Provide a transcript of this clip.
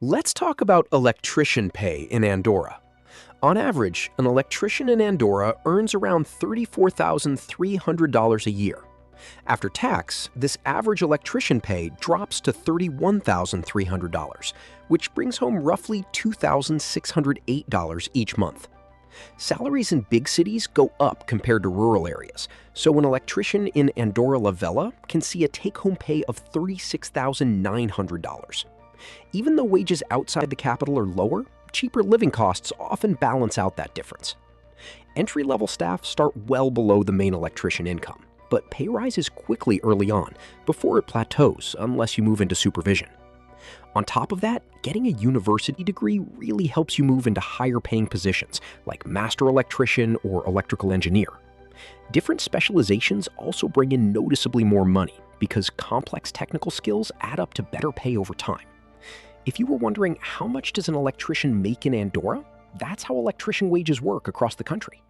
Let's talk about electrician pay in Andorra. On average, an electrician in Andorra earns around $34,300 a year. After tax, this average electrician pay drops to $31,300, which brings home roughly $2,608 each month. Salaries in big cities go up compared to rural areas, so an electrician in Andorra la Vella can see a take-home pay of $36,900. Even though wages outside the capital are lower, cheaper living costs often balance out that difference. Entry-level staff start well below the main electrician income, but pay rises quickly early on, before it plateaus unless you move into supervision. On top of that, getting a university degree really helps you move into higher-paying positions like master electrician or electrical engineer. Different specializations also bring in noticeably more money because complex technical skills add up to better pay over time. If you were wondering how much does an electrician make in Andorra, that's how electrician wages work across the country.